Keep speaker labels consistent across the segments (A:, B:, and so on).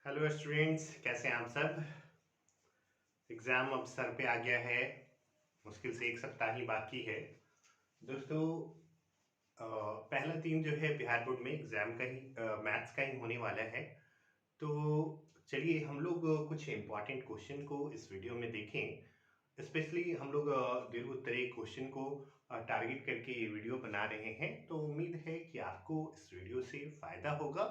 A: Hello students, कैसे हैं आप सब। एग्ज़ाम अब सर पे आ गया है। मुश्किल से एक सप्ताह ही बाकी है दोस्तों। पहला दिन जो है बिहार बोर्ड में एग्ज़ाम का ही मैथ्स का ही होने वाला है। तो चलिए हम लोग कुछ इम्पोर्टेंट क्वेश्चन को इस वीडियो में देखें। स्पेशली हम लोग दीर्घ उत्तरीय क्वेश्चन को टारगेट करके ये वीडियो बना रहे हैं, तो उम्मीद है कि आपको इस वीडियो से फ़ायदा होगा।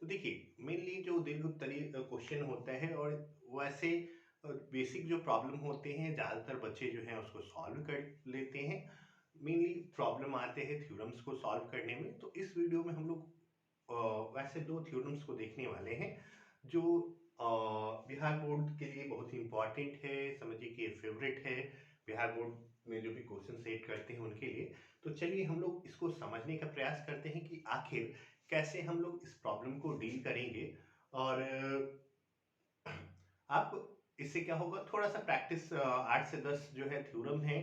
A: तो देखिए, मेनली जो दीर्घ उत्तरीय क्वेश्चन होता है और वैसे बेसिक जो प्रॉब्लम होते हैं ज़्यादातर बच्चे जो हैं उसको सॉल्व कर लेते हैं। मेनली प्रॉब्लम आते हैं थ्योरम्स को सॉल्व करने में। तो इस वीडियो में हम लोग वैसे दो थ्योरम्स को देखने वाले हैं जो बिहार बोर्ड के लिए बहुत ही इम्पोर्टेंट है, समझिए कि फेवरेट है बिहार बोर्ड में जो भी क्वेश्चन सेट करते हैं उनके लिए। तो चलिए हम लोग इसको समझने का प्रयास करते हैं कि आखिर कैसे हम लोग इस प्रॉब्लम को डील करेंगे। और आप इससे क्या होगा, थोड़ा सा प्रैक्टिस 8 से 10 जो है थ्योरम है,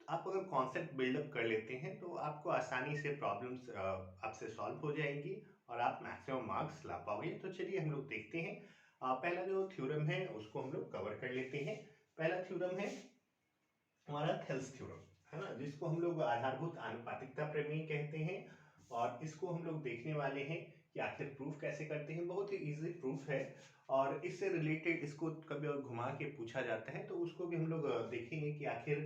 A: आप अगर कॉन्सेप्ट बिल्डअप कर लेते हैं तो आपको आसानी से प्रॉब्लम्स आपसे सॉल्व हो जाएंगी और आप मैक्सिमम मार्क्स ला पाओगे। तो चलिए हम लोग देखते हैं। पहला जो थ्योरम है उसको हम लोग कवर कर लेते हैं। पहला थ्योरम है हमारा थेल्स थ्योरम, है ना, जिसको हम लोग आधारभूत आनुपातिकता प्रमेय कहते हैं। और इसको हम लोग देखने वाले हैं कि आखिर प्रूफ कैसे करते हैं। बहुत ही इजी प्रूफ है और इससे रिलेटेड इसको कभी और घुमा के पूछा जाता है तो उसको भी हम लोग देखेंगे कि आखिर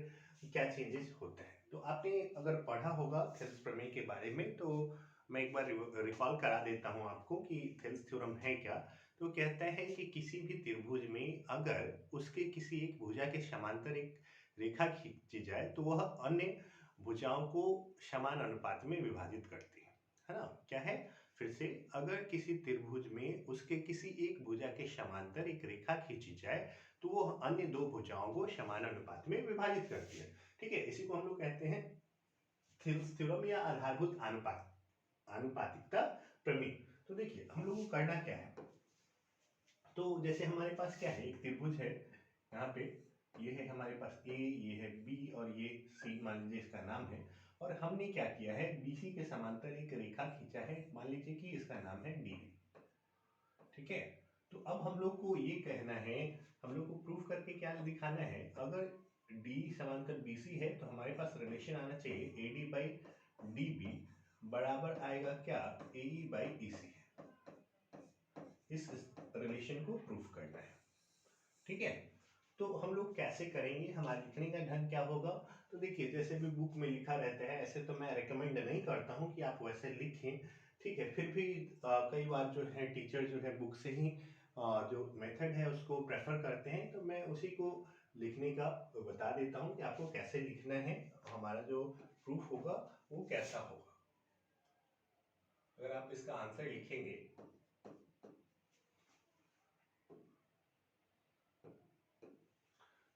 A: क्या चेंजेस होता है। तो आपने अगर पढ़ा होगा थेल्स प्रमेय के बारे में तो मैं एक बार रिकॉल करा देता हूं आपको कि थेल्स थ्योरम है क्या। तो कहता है कि किसी भी त्रिभुज में अगर उसके किसी एक भुजा के समांतर एक रेखा खींची जाए तो वह अन्य भुजाओं को समान अनुपात में विभाजित करती है ना। क्या है, फिर से, अगर किसी त्रिभुज में उसके किसी एक भुजा के समांतर एक रेखा खींची जाए तो वह अन्य दो भुजाओं को समान अनुपात में विभाजित करती है। ठीक है, इसी को हम लोग कहते हैं थेल्स थ्योरम या आधारभूत आनुपातिकता प्रमेय। तो देखिए हम लोग को करना क्या है। तो जैसे हमारे पास क्या है, एक त्रिभुज है यहाँ पे, ये है हमारे पास ए, ये है बी और ये सी मान लीजिए इसका नाम है। और हमने क्या किया है, बीसी के समांतर एक रेखा खींचा है, मान लीजिए कि इसका नाम है डी। ठीक है, तो अब हम लोग को ये कहना है, हम लोग को प्रूफ करके क्या दिखाना है, अगर डी समांतर बीसी है तो हमारे पास रिलेशन आना चाहिए एडी बाई डी बी बराबर आएगा क्या, ए बाई ई सी। इस रिलेशन को प्रूफ करना है। ठीक है, तो हम लोग कैसे करेंगे, हमारे लिखने का ढंग क्या होगा। तो देखिए, जैसे भी बुक में लिखा रहता है ऐसे तो मैं रिकमेंड नहीं करता हूँ कि आप वैसे लिखें। ठीक है, फिर भी कई बार जो है टीचर जो है बुक से ही जो मेथड है उसको प्रेफर करते हैं, तो मैं उसी को लिखने का बता देता हूँ कि आपको कैसे लिखना है, हमारा जो प्रूफ होगा वो कैसा होगा। अगर आप इसका आंसर लिखेंगे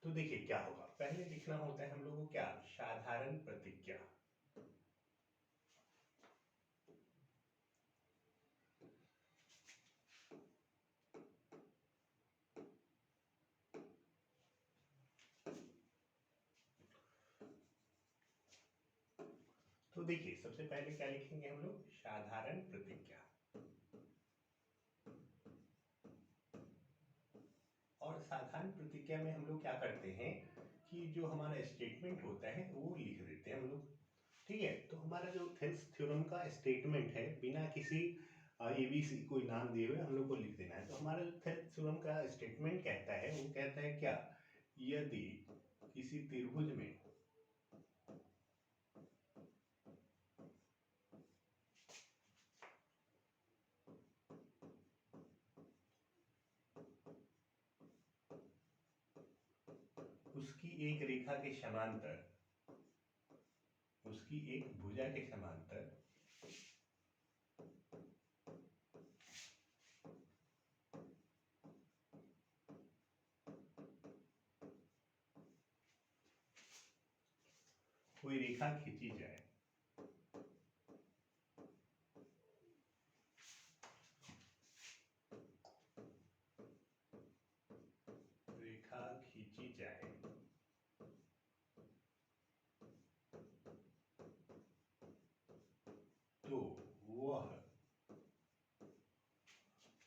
A: तो देखिए क्या होगा, पहले लिखना होता है हम लोगों को क्या, साधारण प्रतिज्ञा। तो देखिए सबसे पहले क्या लिखेंगे हम लोग, साधारण प्रतिज्ञा। और साधारण प्रतिज्ञा में हम लोग क्या करते हैं कि जो हमारा स्टेटमेंट होता है वो लिख देते हैं हम लोग। ठीक है, तो हमारा जो थेल्स थ्योरम का स्टेटमेंट है बिना किसी एबीसी कोई नाम दिए हुए हम लोग को लिख देना है। तो हमारा जो थेल्स थ्योरम का स्टेटमेंट कहता है वो कहता है क्या, यदि किसी त्रिभुज में उसकी एक रेखा के समांतर, उसकी एक भुजा के समांतर कोई रेखा खींची जाए, रेखा खींची जाए तो वह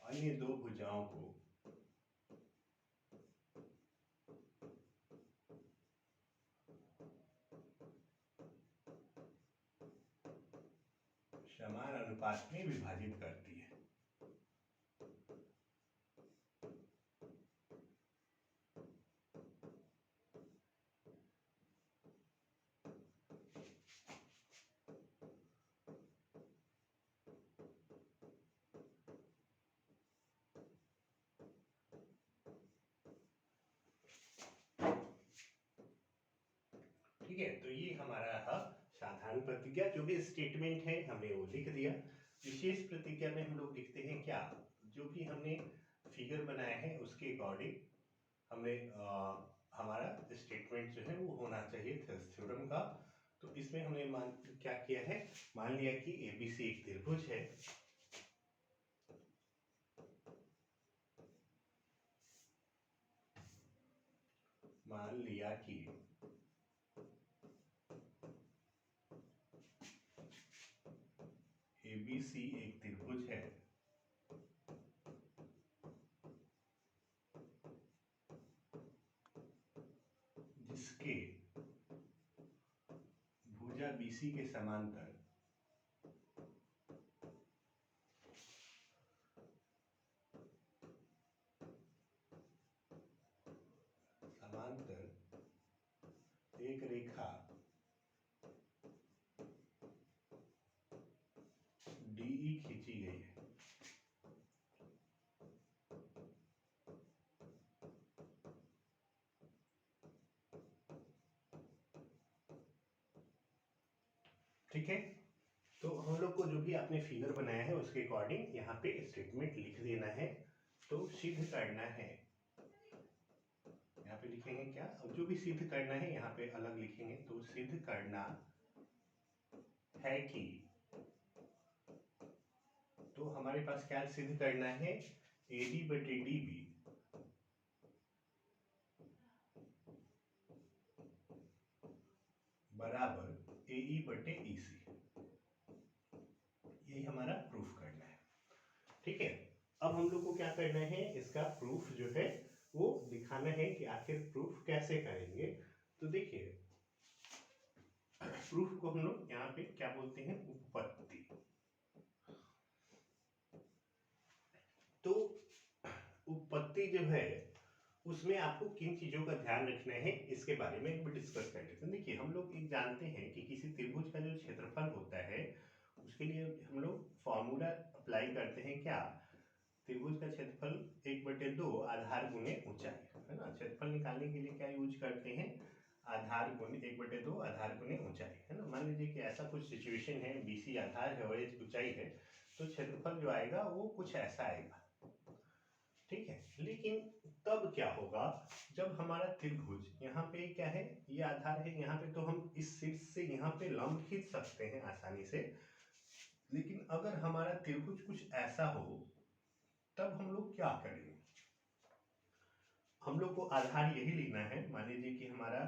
A: अन्य दो भुजाओं भुजाओं को समान अनुपात में विभाजित करती है। ठीक है, तो ये हमारा साधारण प्रतिज्ञा जो भी स्टेटमेंट है हमने वो लिख दिया। विशेष प्रतिज्ञा में हम लोग लिखते हैं क्या, जो भी हमने फिगर बनाया है उसके अकॉर्डिंग हमें हमारा स्टेटमेंट जो है वो होना चाहिए थ्योरम का। तो इसमें हमने क्या किया है, मान लिया कि एबीसी एक त्रिभुज है, मान लिया कि एबीसी एक त्रिभुज है जिसके भुजा बीसी के समांतर एक रेखा डीई खींची गई है। ठीक है, तो हम लोग को जो भी आपने फिगर बनाया है उसके अकॉर्डिंग यहाँ पे स्टेटमेंट लिख देना है। तो सिद्ध करना है, यहाँ पे लिखेंगे क्या, अब जो भी सिद्ध करना है यहाँ पे अलग लिखेंगे। तो सिद्ध करना है कि, तो हमारे पास क्या सिद्ध करना है, एडी बटे डीबी बराबर एई बटे ईसी, यही हमारा प्रूफ करना है। ठीक है, अब हम लोग को क्या करना है, इसका प्रूफ जो है वो दिखाना है कि आखिर प्रूफ कैसे करेंगे। तो देखिए, प्रूफ को हम लोग यहाँ पे क्या बोलते हैं, उपपत्ति। तो उपपत्ति जो है उसमें आपको किन चीजों का ध्यान रखना है इसके बारे में एक बार डिस्कस कर लेते हैं। देखिए, हम लोग एक जानते हैं कि किसी त्रिभुज का जो क्षेत्रफल होता है उसके लिए हम लोग फॉर्मूला अप्लाई करते हैं क्या, त्रिभुज का क्षेत्रफल 1/2 आधार गुने ऊंचाई, है ना। क्षेत्रफल निकालने के लिए क्या यूज करते हैं, आधार गुने 1/2 आधार गुने ऊंचाई, है ना। मान लीजिए कि ऐसा कुछ सिचुएशन है, बीसी आधार है और ये ऊंचाई है, तो क्षेत्रफल जो आएगा वो कुछ ऐसा आएगा। ठीक है, लेकिन तब क्या होगा, जब हमारा त्रिभुज यहाँ पे क्या है, ये आधार है यहाँ पे, तो हम इस शीर्ष से यहाँ पे लंब खींच सकते हैं आसानी से। लेकिन अगर हमारा त्रिभुज कुछ ऐसा हो तब हम लोग क्या करेंगे, हम लोग को आधार यही लेना है। मान लीजिए कि हमारा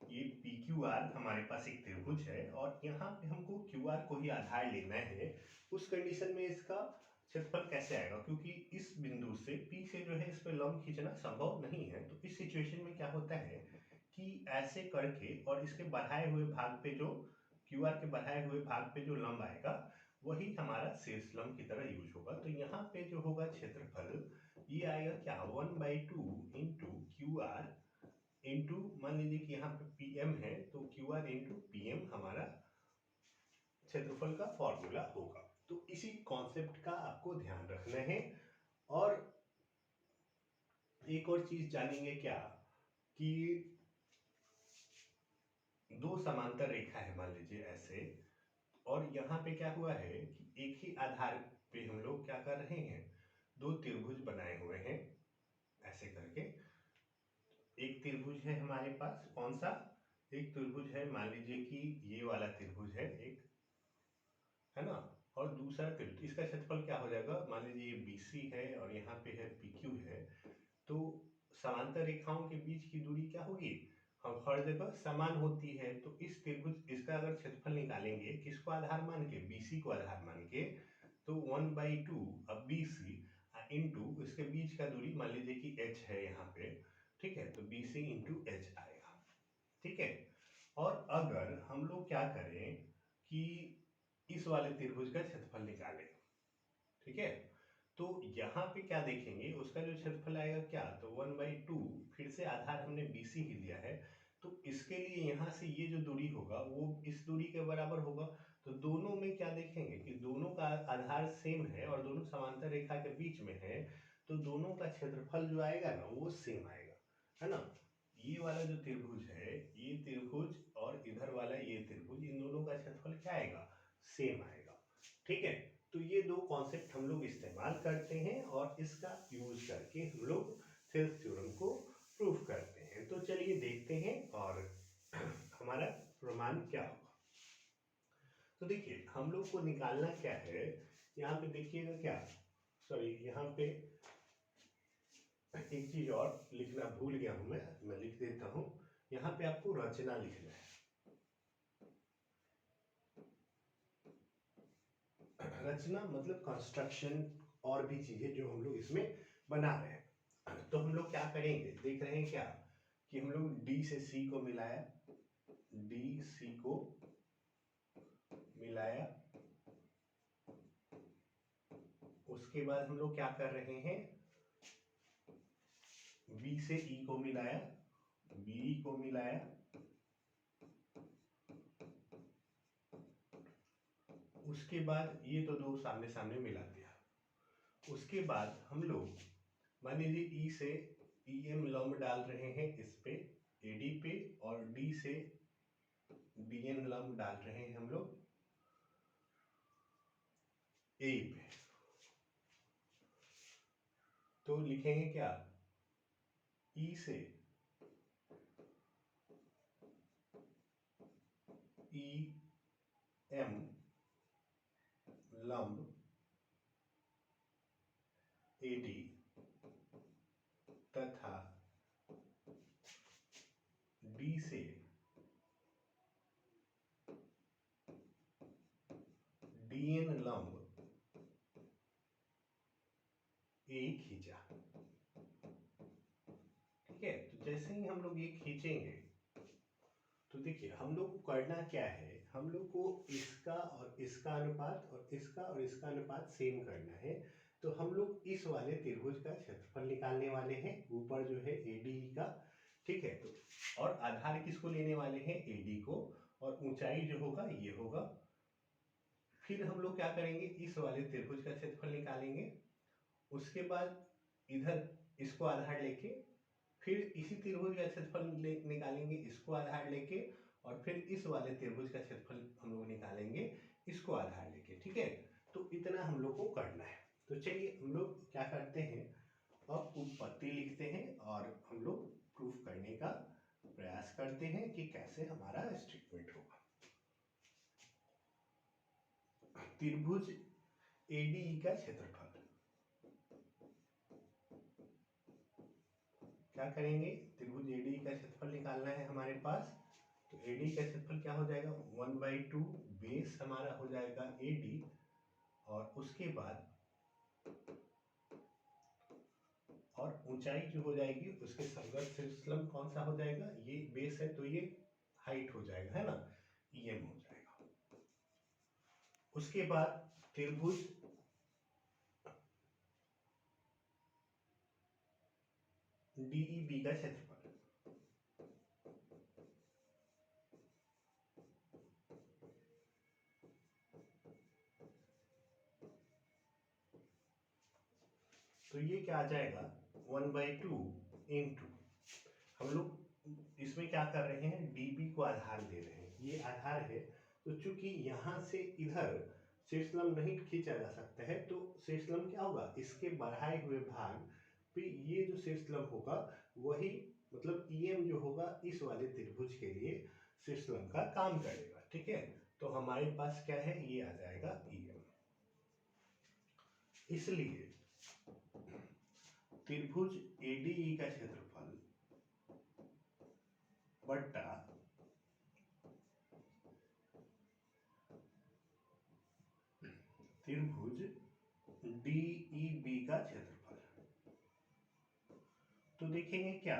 A: ये पी क्यू आर हमारे पास एक त्रिभुज है और यहाँ पे हमको क्यू आर को ही आधार लेना है। उस कंडीशन में इसका क्षेत्रफल कैसे आएगा, क्योंकि इस बिंदु से पी से जो है इस पे लंब खींचना संभव नहीं है। तो इस सिचुएशन में क्या होता है कि ऐसे करके और इसके बढ़ाए हुए भाग पे जो क्यू आर के बढ़ाए हुए भाग पे जो लंब आएगा वही हमारा शीर्ष लंब की तरह यूज होगा। तो यहाँ पे जो होगा क्षेत्रफल ये आएगा क्या, 1/2 इंटू क्यू आर इंटू, मान लीजिए कि यहाँ पे पीएम है तो क्यू आर इंटू पीएम हमारा क्षेत्रफल का फॉर्मूला होगा। तो इसी कॉन्सेप्ट का आपको ध्यान रखना है। और एक और चीज जानेंगे क्या, कि दो समांतर रेखा है मान लीजिए ऐसे, और यहाँ पे क्या हुआ है कि एक ही आधार पे हम लोग क्या कर रहे हैं, दो त्रिभुज बनाए हुए हैं ऐसे करके। एक त्रिभुज है हमारे पास, कौन सा, एक त्रिभुज है मान लीजिए कि ये वाला त्रिभुज है एक, है ना। और दूसरा त्रिभुज, इसका क्षेत्रफल क्या हो जाएगा, मान लीजिए ये बीसी है और यहाँ पे है पीक्यू है। तो समांतर रेखाओं के बीच की दूरी क्या होगी, हम हर जगह समान होती है। तो इस त्रिभुज, इसका अगर क्षेत्रफल निकालेंगे किसको आधार मान के, बीसी को आधार मान के, तो 1/2 अब BC इंटू इसके बीच का दूरी मान लीजिए कि h है यहाँ पे, ठीक है, तो BC इंटू h आएगा, ठीक है। और अगर हम लोग क्या करें कि इस वाले त्रिभुज का क्षेत्रफल निकालें, ठीक है, तो यहाँ पे क्या देखेंगे उसका जो क्षेत्रफल आएगा क्या, तो 1/2, फिर से आधार हमने BC ही लिया है, तो इसके लिए यहाँ से ये जो दूरी होगा वो इस दूरी के बराबर होगा। तो दोनों में क्या देखेंगे कि दोनों का आधार सेम है और दोनों समांतर रेखा के बीच में है, तो दोनों का क्षेत्रफल जो आएगा ना वो सेम आएगा, है ना। ये वाला जो त्रिभुज है, ये त्रिभुज और इधर वाला ये त्रिभुज, इन दोनों का क्षेत्रफल क्या आएगा, सेम आएगा, ठीक है। तो ये दो कॉन्सेप्ट हम लोग इस्तेमाल करते हैं और इसका यूज करके हम लोग सेल्स थ्योरम को प्रूफ करते हैं। तो चलिए देखते हैं और हमारा प्रमाण क्या होगा। तो देखिए हम लोग को निकालना क्या है, यहाँ पे देखिएगा क्या, सॉरी यहाँ पे एक चीज और लिखना भूल गया हूं, मैं लिख देता हूं। यहाँ पे आपको रचना लिखना है, रचना मतलब कंस्ट्रक्शन और भी चीजें जो हम लोग इसमें बना रहे हैं। तो हम लोग क्या करेंगे, देख रहे हैं क्या कि हम लोग डी से सी को मिलाया, डी सी को मिलाया, उसके बाद हम लोग क्या कर रहे हैं, बी से ई को मिलाया, बी को मिलाया, उसके बाद ये तो दो सामने सामने मिला दिया। उसके बाद हम लोग मान लीजिए ई से EM लंब डाल रहे हैं इस पे AD पे, और डी से DN लंब डाल रहे हैं हम लोग A पे। तो लिखेंगे क्या, ई से EM लंब AD तथा डी से DN लंब A खींचा, ठीक है। तो जैसे ही हम लोग ये खींचेंगे तो देखिए हम लोग को करना क्या है, हम लोग को इसका और इसका अनुपात और इसका और इसका अनुपात सेम करना है। तो हम लोग इस वाले त्रिभुज का क्षेत्रफल निकालने वाले हैं, ऊपर जो है AD का, ठीक है। तो और आधार किसको लेने वाले हैं, AD को, और ऊंचाई जो होगा ये होगा। फिर हम लोग क्या करेंगे, इस वाले त्रिभुज का क्षेत्रफल निकालेंगे, उसके बाद इधर इसको आधार लेके फिर इसी त्रिभुज का क्षेत्रफल निकालेंगे इसको आधार लेके, और फिर इस वाले त्रिभुज का क्षेत्रफल हम लोग निकालेंगे इसको आधार लेके, ठीक है। तो इतना हम लोग को करना है। तो चलिए हम लोग क्या करते हैं, अब उत्पत्ति लिखते हैं और हम लोग प्रूफ करने का प्रयास करते हैं कि कैसे हमारा स्टेटमेंट होगा। त्रिभुज ADE का क्षेत्रफल क्या करेंगे, त्रिभुज ADE का क्षेत्रफल निकालना है हमारे पास। तो AD का क्षेत्रफल क्या हो जाएगा, 1/2 बेस हमारा हो जाएगा AD, और उसके बाद और ऊंचाई जो हो जाएगी उसके संगत शीर्षलंब कौन सा हो जाएगा, ये बेस है तो ये हाइट हो जाएगा, है ना, EM हो जाएगा। उसके बाद त्रिभुज DEB का क्षेत्रफल, तो ये क्या आ जाएगा, 1/2 इंटू, हम लोग इसमें क्या कर रहे हैं, DB को आधार दे रहे हैं, ये आधार है। तो चूंकि यहाँ से इधर शीर्षलंब नहीं खींचा जा सकता है, तो शीर्षलंब क्या होगा, इसके बढ़ाए हुए भाग पे ये जो शीर्षलंब होगा वही, मतलब EM जो होगा इस वाले त्रिभुज के लिए शीर्षलंब का काम करेगा, ठीक है। तो हमारे पास क्या है, ये आ जाएगा EM। इसलिए त्रिभुज ADE का क्षेत्रफल बट्टा त्रिभुज DEB का क्षेत्रफल। तो देखेंगे क्या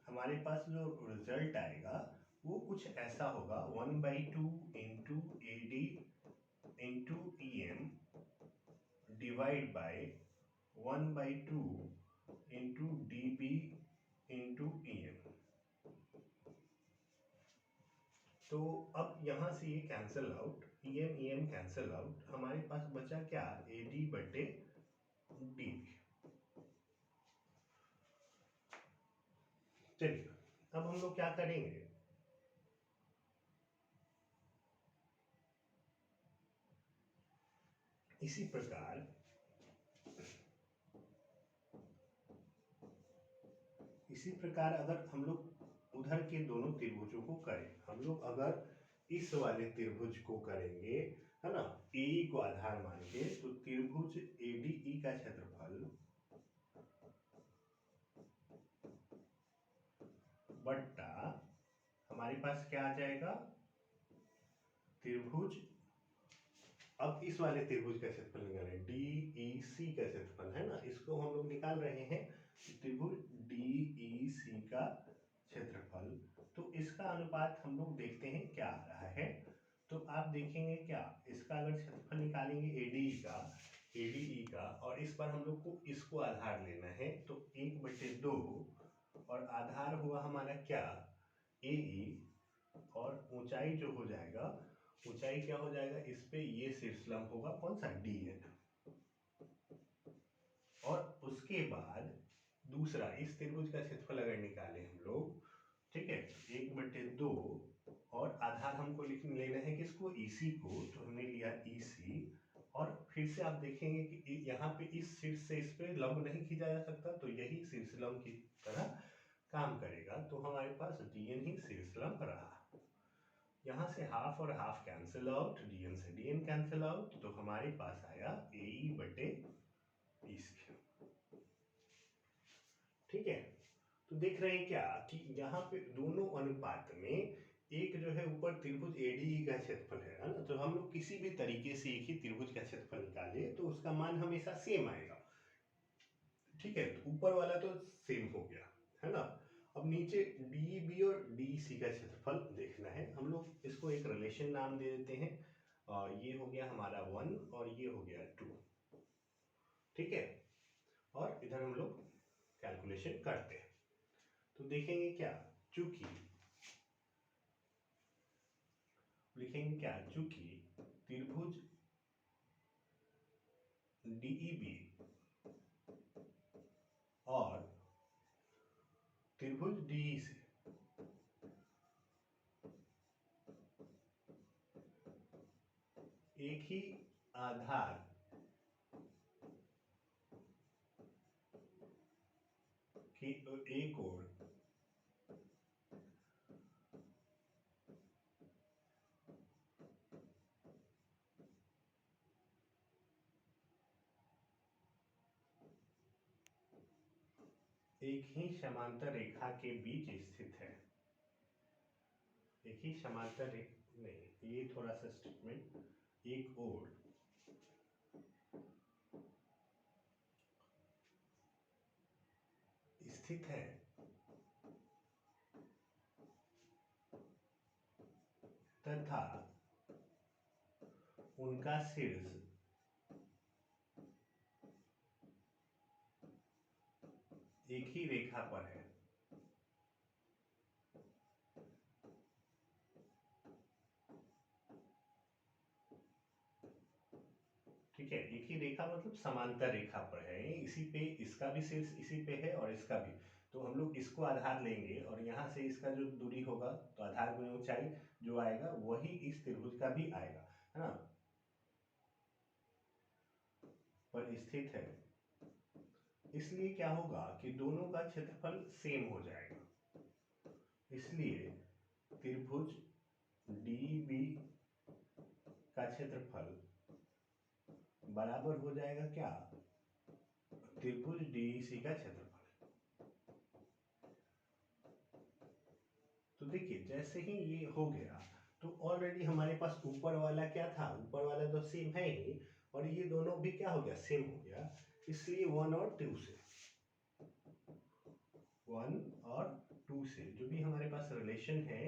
A: हमारे पास जो रिजल्ट आएगा वो कुछ ऐसा होगा, 1/2 into AD into EM divide by 1/2 into DB into EM। तो अब यहां से ये cancel out, EM cancel out, हमारे पास बचा क्या, AD बटे DB। चलिए अब हम लोग क्या करेंगे, इसी प्रकार अगर हम लोग उधर के दोनों त्रिभुजों को करें, हम लोग अगर इस वाले त्रिभुज को करेंगे, है ना, AE को आधार मान के, तो त्रिभुज ADE का क्षेत्रफल बट्टा हमारे पास क्या आ जाएगा, त्रिभुज, अब इस वाले त्रिभुज का क्षेत्रफल निकालें, DEC का क्षेत्रफल है ना, इसको हम लोग निकाल रहे हैं, त्रिभुज DEC का क्षेत्रफल। तो इसका अनुपात हम लोग देखते हैं क्या आ रहा है। तो आप देखेंगे क्या, इसका अगर क्षेत्रफल निकालेंगे ADE का, और इस पर हम लोग को इसको आधार लेना है, तो 1/2 और आधार हुआ हमारा क्या, AE, और ऊंचाई जो हो जाएगा, ऊंचाई क्या हो जाएगा, इस पे ये शीर्षलंब होगा कौन सा, DN। और उसके बाद दूसरा, इस त्रिभुज का क्षेत्रफल अगर निकाले हम लोग, ठीक है, 1/2 और आधार हमको लेना है किसको, EC को, तो हमने लिया EC। और फिर से आप देखेंगे कि यहाँ पे इस शीर्ष से इस पे लंब नहीं खींचा जा सकता, तो यही शीर्षलंब की तरह काम करेगा। तो हमारे पास DN ही शीर्षलंब रहा। यहाँ से हाफ और हाफ कैंसिल आउट, DN से DN कैंसिल आउट, तो हमारे पास आया AE बटे EC। ठीक है, तो देख रहे हैं क्या कि यहाँ पे दोनों अनुपात में एक जो है ऊपर त्रिभुज ADE का क्षेत्रफल है ना, तो हम लोग किसी भी तरीके से एक ही त्रिभुज का क्षेत्रफल निकाले तो उसका मान हमेशा सेम आएगा। ठीक है, तो ऊपर वाला तो सेम हो गया, है ना। अब नीचे DEB और DEC का क्षेत्रफल देखना है, हम लोग इसको एक रिलेशन नाम दे देते हैं, और ये हो गया हमारा 1 और ये हो गया 2। ठीक है, और इधर हम लोग कैलकुलेशन करते हैं, तो देखेंगे क्या, चूंकि लिखेंगे क्या, चूंकि त्रिभुज DEB और त्रिभुज DEC एक ही आधार की एक ओर एक ही समांतर रेखा के बीच स्थित है, एक ही समांतर रेखा नहीं, ये थोड़ा सा स्टेटमेंट, एक ओर स्थित है तथा उनका शीर्ष एक ही रेखा पर है। ठीक है, एक ही रेखा मतलब समांतर रेखा पर है, इसी पे इसका भी शीर्ष इसी पे है और इसका भी, तो हम लोग इसको आधार लेंगे और यहाँ से इसका जो दूरी होगा तो आधार गुणे ऊंचाई जो आएगा वही इस त्रिभुज का भी आएगा, है ना, पर स्थित है। इसलिए क्या होगा कि दोनों का क्षेत्रफल सेम हो जाएगा, इसलिए त्रिभुज DEB का क्षेत्रफल बराबर हो जाएगा क्या, त्रिभुज DEC का क्षेत्रफल। तो देखिए जैसे ही ये हो गया तो ऑलरेडी हमारे पास ऊपर वाला क्या था, ऊपर वाला तो सेम है ही, और ये दोनों भी क्या हो गया, सेम हो गया, इसलिए 1 और 2 से, 1 और 2 से जो भी हमारे पास रिलेशन है,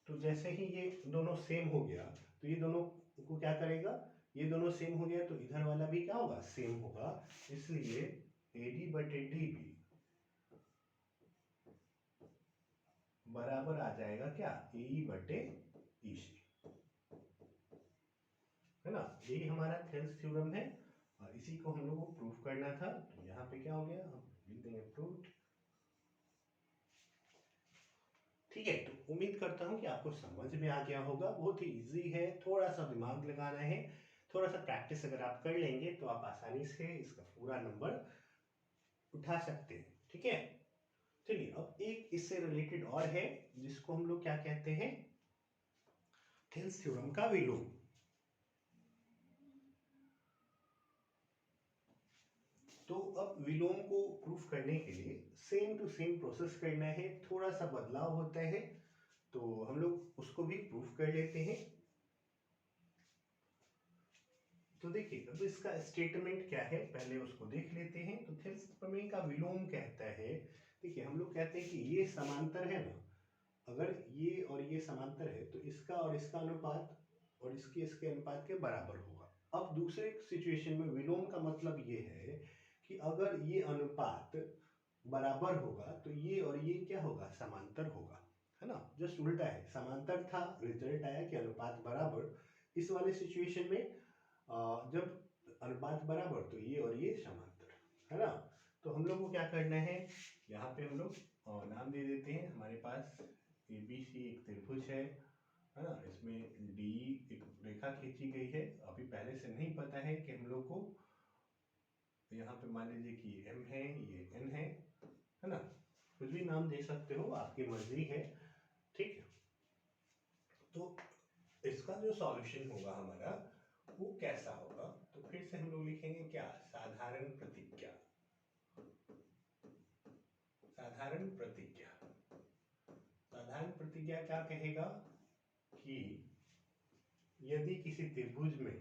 A: तो जैसे ही ये दोनों सेम हो गया तो ये दोनों को क्या करेगा, ये दोनों सेम हो गया तो इधर वाला भी क्या होगा, सेम होगा, इसलिए AD बटे DB बराबर आ जाएगा क्या, AE बटे EC, है ना। यही हमारा थेल्स थ्योरम है और इसी को हम लोग को प्रूफ करना था। तो यहाँ पे क्या हो गया, हम लिख देंगे प्रूफ। ठीक है, तो उम्मीद करता हूँ कि आपको समझ में आ गया होगा, बहुत ही इजी है, थोड़ा सा दिमाग लगाना है, थोड़ा सा प्रैक्टिस अगर आप कर लेंगे तो आप आसानी से इसका पूरा नंबर उठा सकते हैं। ठीक है, चलिए अब एक इससे रिलेटेड और है जिसको हम लोग क्या कहते हैं, थेल्स थ्योरम का विलोम। तो अब विलोम को प्रूफ करने के लिए सेम टू सेम प्रोसेस करना है, थोड़ा सा बदलाव होता है, तो हम लोग उसको भी प्रूफ कर लेते हैं। तो देखिए अब इसका स्टेटमेंट क्या है, पहले उसको देख लेते हैं। तो थेल्स प्रमेय का विलोम कहता है, देखिए हम लोग कहते हैं कि ये समांतर है ना, अगर ये और ये समांतर है तो इसका और इसका अनुपात और इसके इसके अनुपात के बराबर होगा। अब दूसरे सिचुएशन में विलोम का मतलब ये है कि अगर ये अनुपात बराबर होगा तो ये और ये क्या होगा, समांतर होगा, है ना। जस्ट उल्टा है, समांतर था, रिजल्ट आया कि अनुपात बराबर। इस वाले सिचुएशन में जब अनुपात बराबर तो ये और ये समांतर, है ना। तो हम लोग को क्या करना है, यहाँ पे हम लोग नाम दे देते हैं, हमारे पास ABC एक त्रिभुज है ना, इसमें D एक रेखा खींची गई है। अभी पहले से नहीं पता है कि हम लोग को, यहाँ पे मान लीजिए कि ये M है, ये N है ना, कुछ भी नाम दे सकते हो, आपकी मर्जी है। ठीक है, तो इसका जो सॉल्यूशन होगा हमारा वो कैसा होगा, तो फिर से हम लोग लिखेंगे क्या, साधारण प्रतिज्ञा। साधारण प्रतिज्ञा, साधारण प्रतिज्ञा क्या कहेगा कि यदि किसी त्रिभुज में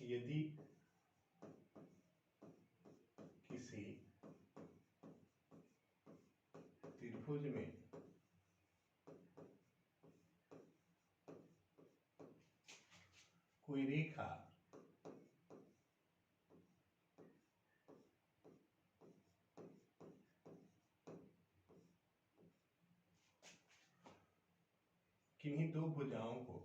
A: यदि किसी त्रिभुज में कोई रेखा किन्हीं दो भुजाओं को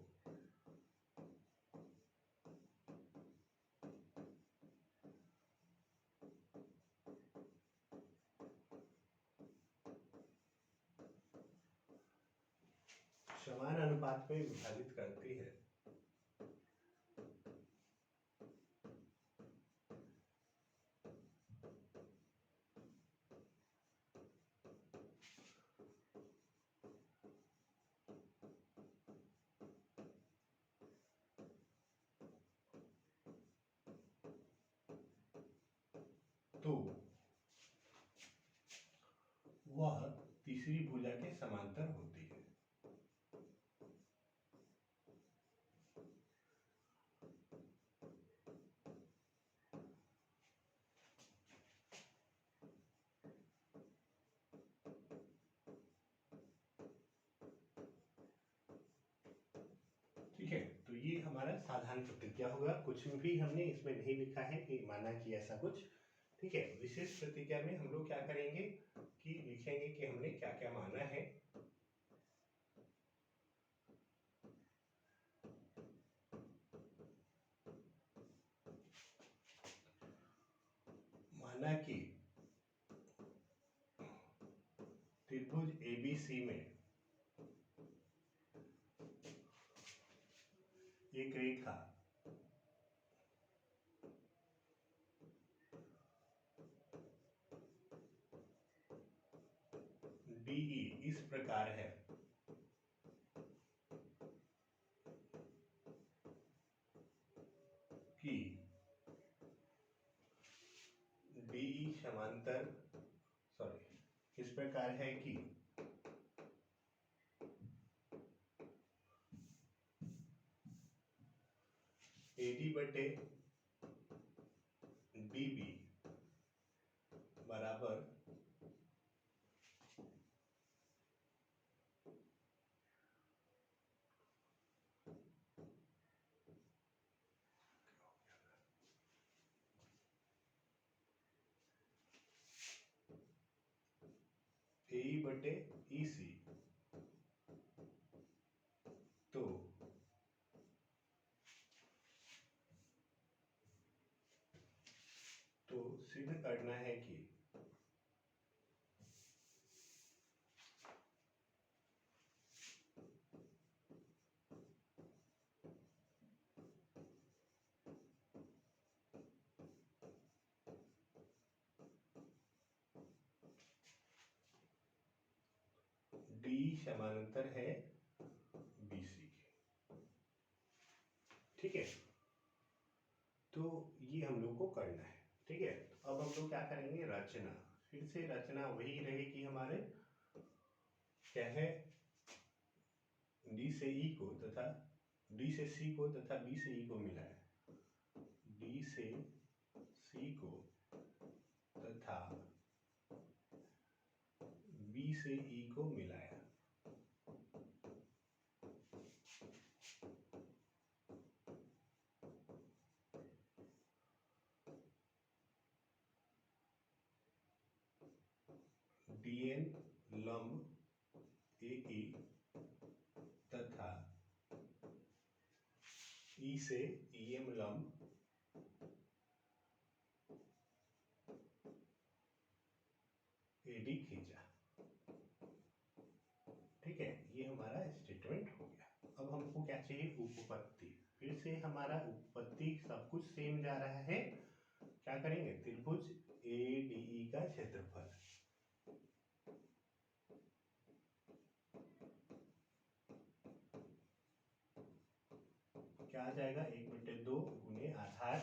A: समान अनुपात में विभाजित करती है, तो वह तीसरी भुजा के समांतर होती है। ठीक है, तो ये हमारा साधारण प्रतिज्ञा होगा, कुछ भी हमने इसमें नहीं लिखा है कि माना कि ऐसा कुछ। ठीक है, विशेष प्रतिज्ञा में हम लोग क्या करेंगे कि लिखेंगे कि हमने क्या क्या माना है। माना कि त्रिभुज ABC में एक रेखा DE इस प्रकार है कि DE समांतर, सॉरी इस प्रकार है कि AD बटे DB बराबर AE बटे EC। तो सिद्ध करना है कि D समानांतर है BC के। ठीक है, तो ये हम लोग को करना है। ठीक है, अब हम लोग क्या करेंगे, रचना। फिर से रचना वही रहेगी हमारे, क्या है, D से E को तथा D से C को तथा B से E को मिलाया, D से C को तथा B से E को मिलाया। DN लंब AE तथा E से EM लंब AD खींचा। ठीक है, ये हमारा स्टेटमेंट हो गया। अब हमको क्या चाहिए, उपपत्ति। फिर से हमारा उपपत्ति सब कुछ सेम जा रहा है। क्या करेंगे, त्रिभुज ADE का क्षेत्रफल, क्या आ जाएगा, 1/2 गुने आधार,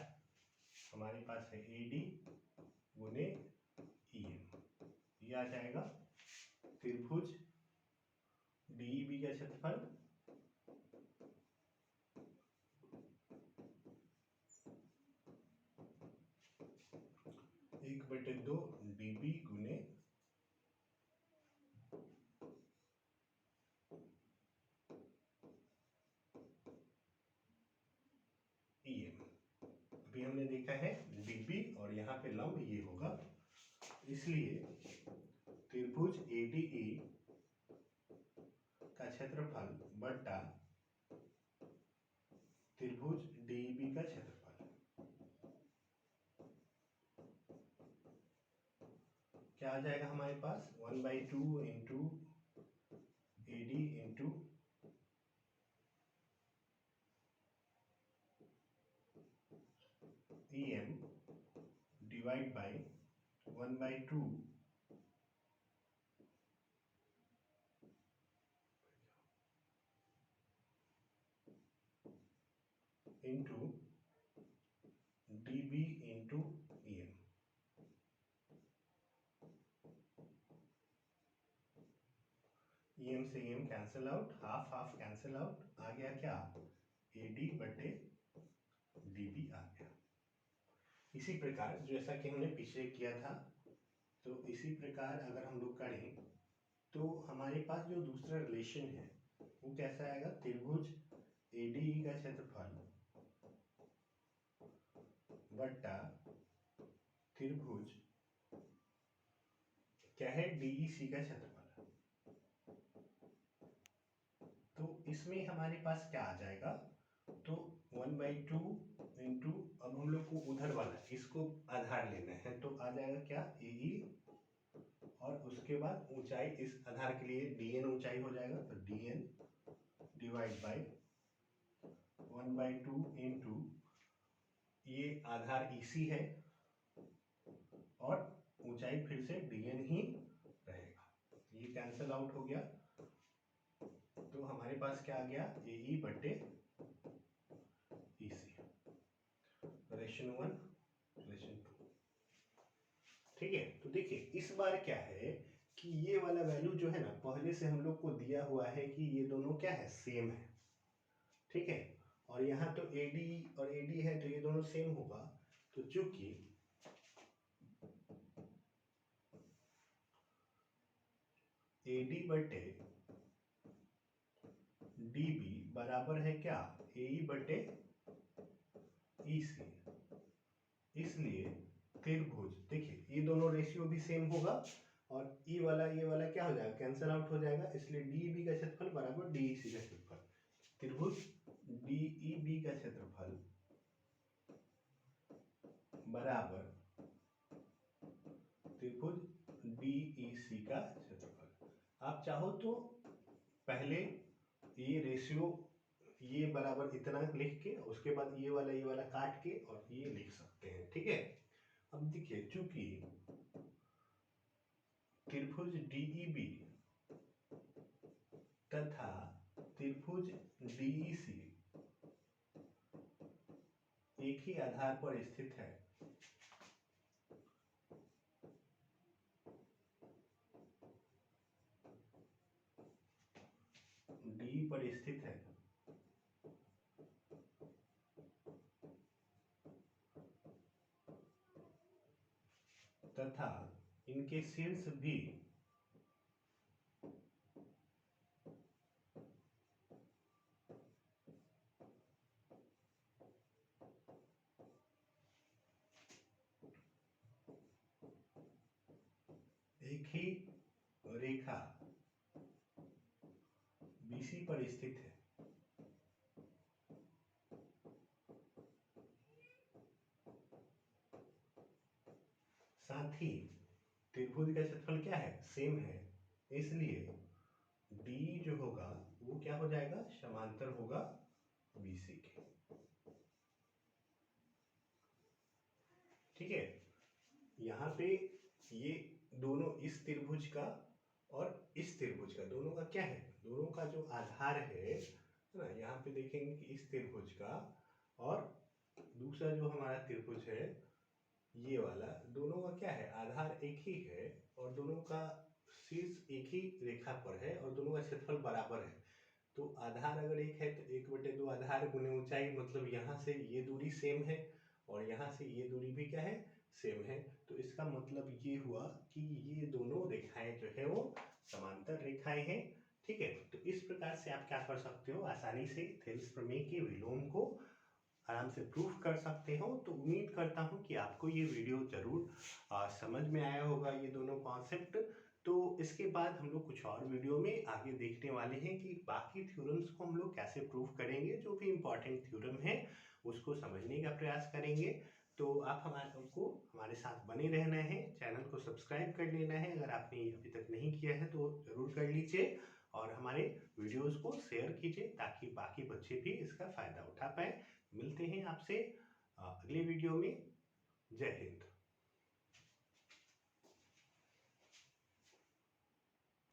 A: हमारे पास है AD गुने EM, ये आ जाएगा त्रिभुज DEB का क्षेत्रफल, एक बटे 2 DB गुने EM। अभी हमने देखा है DB और यहाँ पे लंब ये होगा, इसलिए त्रिभुज ADE का क्षेत्रफल बटा त्रिभुज DEB का क्षेत्रफल, क्या आ जाएगा हमारे पास, 1/2 into AD into EM divide by 1/2 into DB into EM। EM से EM cancel out, half half cancel out, आ गया क्या, AD बटे DB आ गया। इसी प्रकार जैसा कि हमने पिछले किया था, तो इसी प्रकार अगर हम लोग करें तो हमारे पास जो दूसरा रिलेशन है वो कैसा आएगा, त्रिभुज ADE का क्षेत्रफल बटा त्रिभुज क्या है, DEC का क्षेत्रफल। तो इसमें हमारे पास क्या आ जाएगा, तो 1/2 इंटू, अब हम लोग को उधर वाला इसको आधार लेना है, तो आ जाएगा क्या, AE, और उसके बाद ऊंचाई, इस आधार के लिए DN ऊंचाई हो जाएगा, तो DN डिवाइड बाई 1/2 इंटू, ये आधार EC है और ऊंचाई फिर से DN ही रहेगा, ये कैंसिल आउट हो गया। तो हमारे पास क्या आ गया, AE बटे EC, रिलेशन 1 रिलेशन 2। ठीक है, तो देखिए इस बार क्या है कि ये वाला वैल्यू जो है ना पहले से हम लोग को दिया हुआ है कि ये दोनों क्या है, सेम है, ठीक है। और यहाँ तो AD और AD है तो ये दोनों सेम होगा। तो चूंकि AD बटे DB बराबर है क्या, AE बटे EC, इसलिए त्रिभुज, देखिए ये दोनों रेशियो भी सेम होगा और ये वाला क्या हो जाएगा, कैंसिल आउट हो जाएगा, इसलिए DEB का क्षेत्रफल बराबर DEC का क्षेत्रफल। त्रिभुज DEB का क्षेत्रफल बराबर त्रिभुज DEC का क्षेत्रफल। आप चाहो तो पहले ये रेशियो ये बराबर इतना लिख के उसके बाद ये वाला काट के और ये लिख सकते हैं, ठीक है। अब देखिए चूंकि त्रिभुज DEB तथा त्रिभुज DEC एक ही आधार पर स्थित है, D पर स्थित है, तथा इनके शीर्ष भी एक ही रेखा BC पर स्थित है, साथ ही त्रिभुज का क्षेत्रफल क्या है, सेम है, इसलिए D जो होगा वो क्या हो जाएगा, समांतर होगा BC के, ठीक है। यहाँ पे ये दोनों इस त्रिभुज का और इस त्रिभुज का दोनों का क्या है, दोनों का जो आधार है ना, यहाँ पे देखेंगे कि इस त्रिभुज का और दूसरा जो हमारा त्रिभुज है ये वाला, दोनों का क्या है, आधार एक ही है और दोनों का शीर्ष एक ही रेखा पर है और दोनों का क्षेत्रफल बराबर है। तो आधार अगर एक है तो 1/2 आधार गुने ऊंचाई, मतलब यहाँ से ये दूरी सेम है और यहाँ से ये दूरी भी क्या है, सेम है। तो इसका मतलब ये हुआ कि ये दोनों रेखाएं जो है वो समांतर रेखाएं हैं, ठीक है। तो इस प्रकार से आप क्या कर सकते हो, आसानी से थेल्स प्रमेय के विलोम को आराम से प्रूफ कर सकते हो। तो उम्मीद करता हूँ कि आपको ये वीडियो जरूर समझ में आया होगा, ये दोनों कॉन्सेप्ट। तो इसके बाद हम लोग कुछ और वीडियो में आगे देखने वाले हैं कि बाकी थ्योरम्स को हम लोग कैसे प्रूफ करेंगे, जो भी इम्पोर्टेंट थ्योरम है उसको समझने का प्रयास करेंगे। तो आप हमारे साथ बने रहना है, चैनल को सब्सक्राइब कर लेना है अगर आपने अभी तक नहीं किया है तो जरूर कर लीजिए और हमारे वीडियोस को शेयर कीजिए ताकि बाकी बच्चे भी इसका फायदा उठा पाए। मिलते हैं आपसे अगले वीडियो में। जय हिंद।